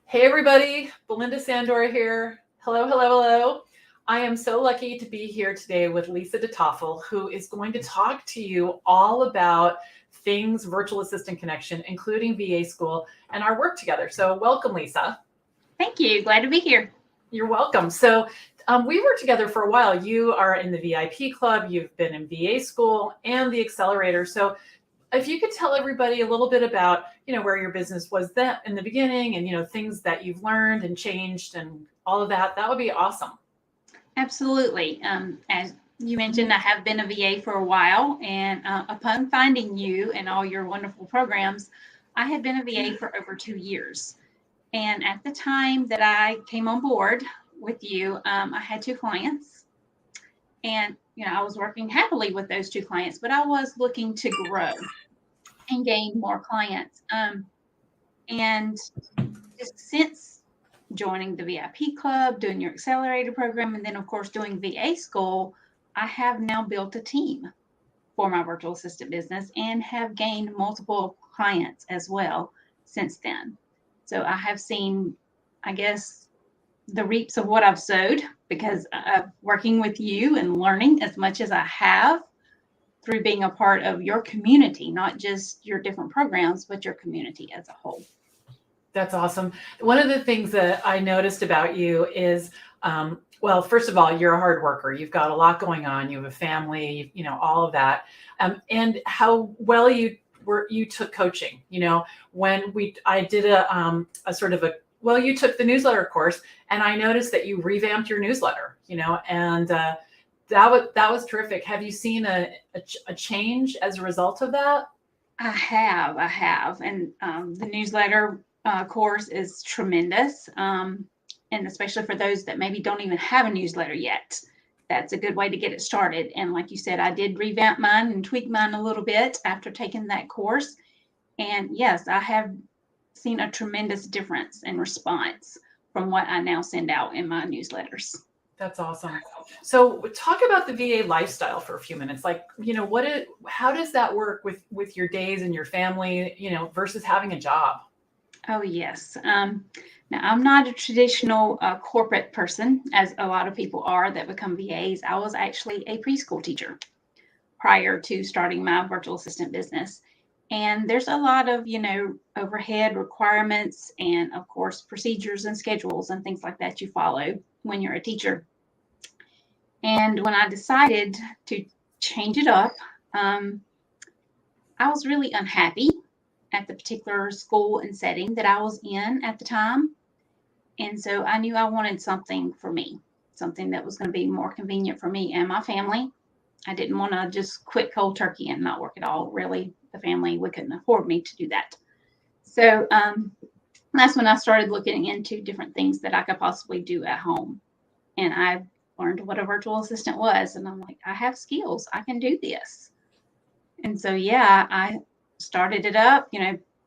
Hey everybody, Belinda Sandor here. Hello, hello, hello. I am so lucky to be here today with Lisa DeToffol, who is going to talk to you all about things virtual assistant connection, including VA school and our work together. So welcome, Lisa. Thank you. Glad to be here. You're welcome. So we worked together for a while. You are in the VIP club, you've been in VA school and the accelerator. So if you could tell everybody a little bit about, where your business was then in the beginning and, things that you've learned and changed and all of that, that would be awesome. Absolutely. As you mentioned, I have been a VA for a while, and upon finding you and all your wonderful programs, I had been a VA for over 2 years. And at the time that I came on board with you, I had two clients, and I was working happily with those two clients, but I was looking to grow and gain more clients. And just since joining the VIP club, doing your accelerator program, and then of course doing VA school, I have now built a team for my virtual assistant business and have gained multiple clients as well since then. So I have seen, I guess, the reaps of what I've sowed because of working with you and learning as much as I have through being a part of your community, not just your different programs, but your community as a whole. That's awesome. One of the things that I noticed about you is, well, first of all, you're a hard worker. You've got a lot going on. You have a family, all of that, and how well you took coaching. When I did a sort of well, you took the newsletter course, and I noticed that you revamped your newsletter. And that was terrific. Have you seen a change as a result of that? I have, and the newsletter course is tremendous, and especially for those that maybe don't even have a newsletter yet. That's a good way to get it started. And like you said, I did revamp mine and tweak mine a little bit after taking that course. And yes, I have seen a tremendous difference in response from what I now send out in my newsletters. That's awesome. So talk about the VA lifestyle for a few minutes. Like, how does that work with your days and your family, versus having a job? Oh, yes. Now, I'm not a traditional corporate person, as a lot of people are that become VAs. I was actually a preschool teacher prior to starting my virtual assistant business. And there's a lot of, overhead requirements and, of course, procedures and schedules and things like that you follow when you're a teacher. And when I decided to change it up, I was really unhappy at the particular school and setting that I was in at the time. And so I knew I wanted something for me, something that was going to be more convenient for me and my family. I didn't want to just quit cold turkey and not work at all. Really, the family, we couldn't afford me to do that. So that's when I started looking into different things that I could possibly do at home. And I learned what a virtual assistant was. And I'm like, I have skills. I can do this. And so, yeah, I started it up,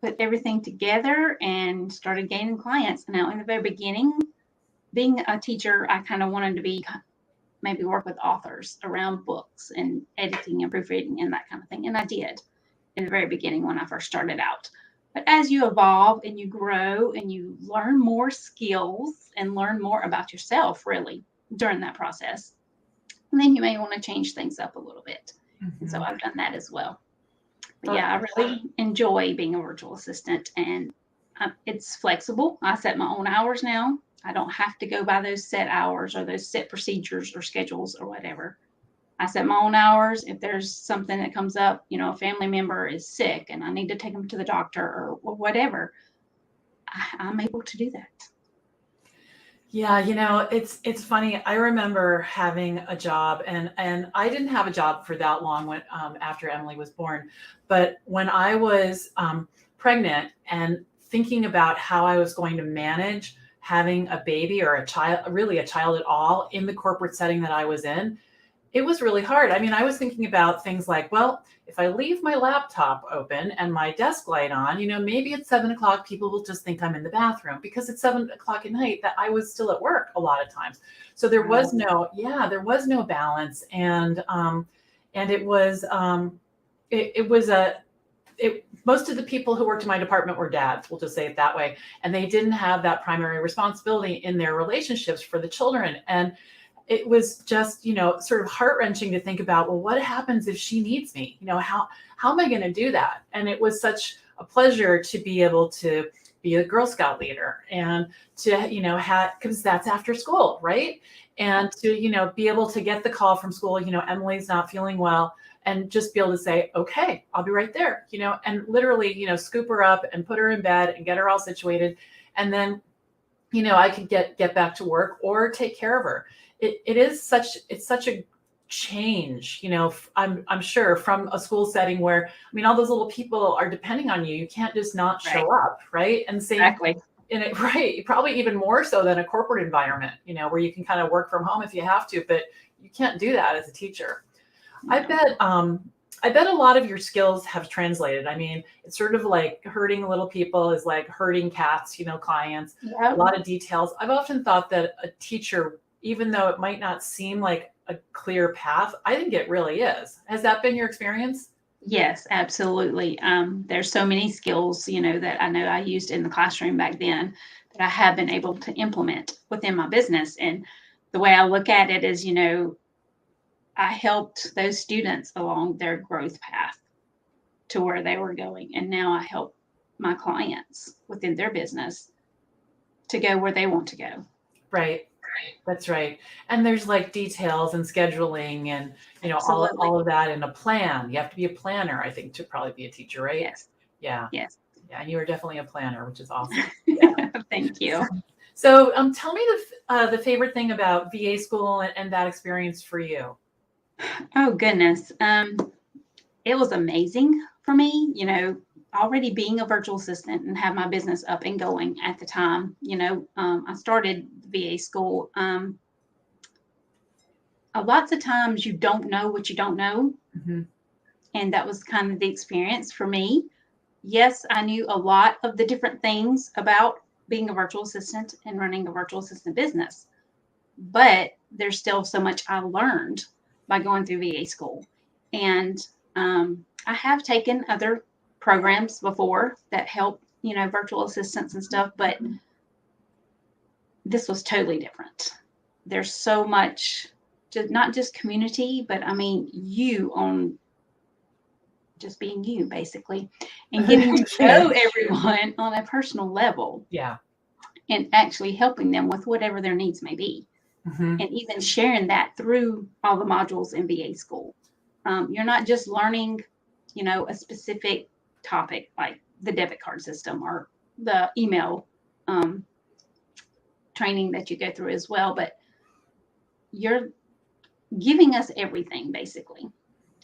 put everything together and started gaining clients. Now, in the very beginning, being a teacher, I kind of wanted to maybe work with authors around books and editing and proofreading and that kind of thing. And I did in the very beginning when I first started out. But as you evolve and you grow and you learn more skills and learn more about yourself, really, during that process, then you may want to change things up a little bit. Mm-hmm. And so I've done that as well. But yeah, I really enjoy being a virtual assistant, and it's flexible. I set my own hours now. I don't have to go by those set hours or those set procedures or schedules or whatever. I set my own hours. If there's something that comes up, a family member is sick and I need to take them to the doctor or whatever, I'm able to do that. Yeah, it's funny. I remember having a job, and I didn't have a job for that long when after Emily was born. But when I was pregnant and thinking about how I was going to manage having a baby or a child, really a child at all, in the corporate setting that I was in, it was really hard. I mean, I was thinking about things like, well, if I leave my laptop open and my desk light on, maybe at 7 o'clock, people will just think I'm in the bathroom because it's 7 o'clock at night that I was still at work a lot of times. So there was no balance. And it was, most of the people who worked in my department were dads, we'll just say it that way. And they didn't have that primary responsibility in their relationships for the children. And it was just, sort of heart-wrenching to think about, well, what happens if she needs me? How am I going to do that? And it was such a pleasure to be able to be a Girl Scout leader and to, because that's after school, right? And to, be able to get the call from school, Emily's not feeling well, and just be able to say, okay, I'll be right there, and literally, scoop her up and put her in bed and get her all situated. And then, I could get back to work or take care of her. It's such a change, I'm sure, from a school setting where, all those little people are depending on you. You can't just not show up, right? And same Exactly. right, probably even more so than a corporate environment, where you can kind of work from home if you have to, but you can't do that as a teacher. No. I bet a lot of your skills have translated. It's sort of like herding little people is like herding cats, clients, a lot of details. I've often thought that a teacher, even though it might not seem like a clear path, I think it really is. Has that been your experience? Yes, absolutely. There's so many skills, that I know I used in the classroom back then that I have been able to implement within my business. And the way I look at it is, I helped those students along their growth path to where they were going. And now I help my clients within their business to go where they want to go. Right. That's right. And there's like details and scheduling and, all of that in a plan. You have to be a planner, I think, to probably be a teacher, right? Yes. Yeah. Yes. Yeah. And you are definitely a planner, which is awesome. Thank you. So tell me the favorite thing about VA school and that experience for you. Oh, goodness. It was amazing for me, already being a virtual assistant and have my business up and going at the time. I started VA school. Lots of times you don't know what you don't know. Mm-hmm. And that was kind of the experience for me. Yes, I knew a lot of the different things about being a virtual assistant and running a virtual assistant business, but there's still so much I learned by going through VA school. And I have taken other programs before that help, virtual assistants and stuff, but this was totally different. There's so much, not just community, but you on just being you, basically, and getting to know everyone on a personal level. Yeah. And actually helping them with whatever their needs may be. Mm-hmm. And even sharing that through all the modules in VA school. You're not just learning, a specific topic like the debit card system or the email training that you go through as well, but you're giving us everything, basically.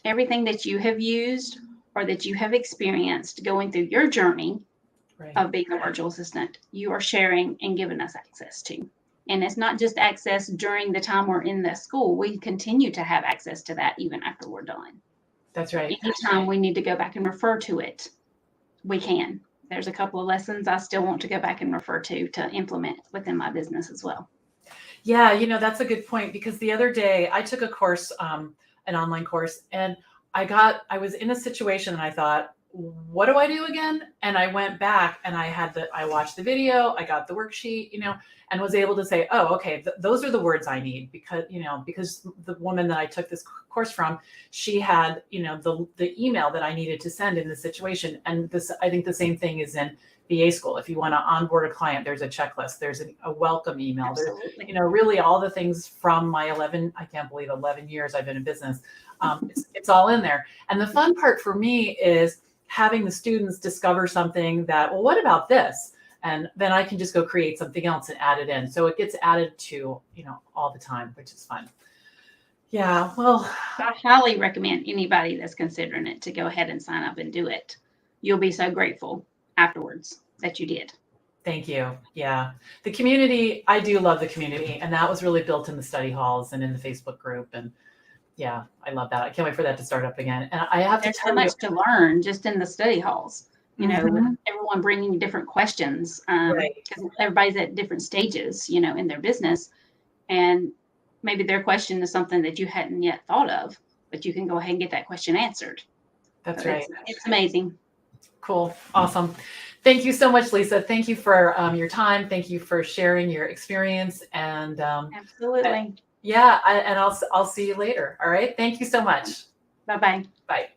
Everything that you have used or that you have experienced going through your journey of being a virtual assistant, you are sharing and giving us access to. And it's not just access during the time we're in the school. We continue to have access to that even after we're done. That's right. Anytime we need to go back and refer to it, we can. There's a couple of lessons I still want to go back and refer to implement within my business as well. Yeah, that's a good point, because the other day I took a course, an online course, and I was in a situation and I thought, what do I do again? And I went back and I watched the video, I got the worksheet, and was able to say, oh, okay, those are the words I need, because the woman that I took this course from, she had, the email that I needed to send in this situation. And I think the same thing is in VA school. If you want to onboard a client, there's a checklist, there's a welcome email. Absolutely. There's, really all the things from my 11 years I've been in business. It's all in there. And the fun part for me is having the students discover something that, well, what about this? And then I can just go create something else and add it in. So it gets added to, all the time, which is fun. Yeah, well, I highly recommend anybody that's considering it to go ahead and sign up and do it. You'll be so grateful afterwards that you did. Thank you. Yeah. The community, I do love the community. And that was really built in the study halls and in the Facebook group. And yeah, I love that. I can't wait for that to start up again. And I have There's to tell so much to learn just in the study halls, with everyone bringing different questions, because everybody's at different stages, in their business. And maybe their question is something that you hadn't yet thought of, but you can go ahead and get that question answered. That's So right. It's amazing. Cool. Awesome. Thank you so much, Lisa. Thank you for your time. Thank you for sharing your experience. And Absolutely. yeah, and I'll see you later. All right. Thank you so much. Bye-bye. Bye.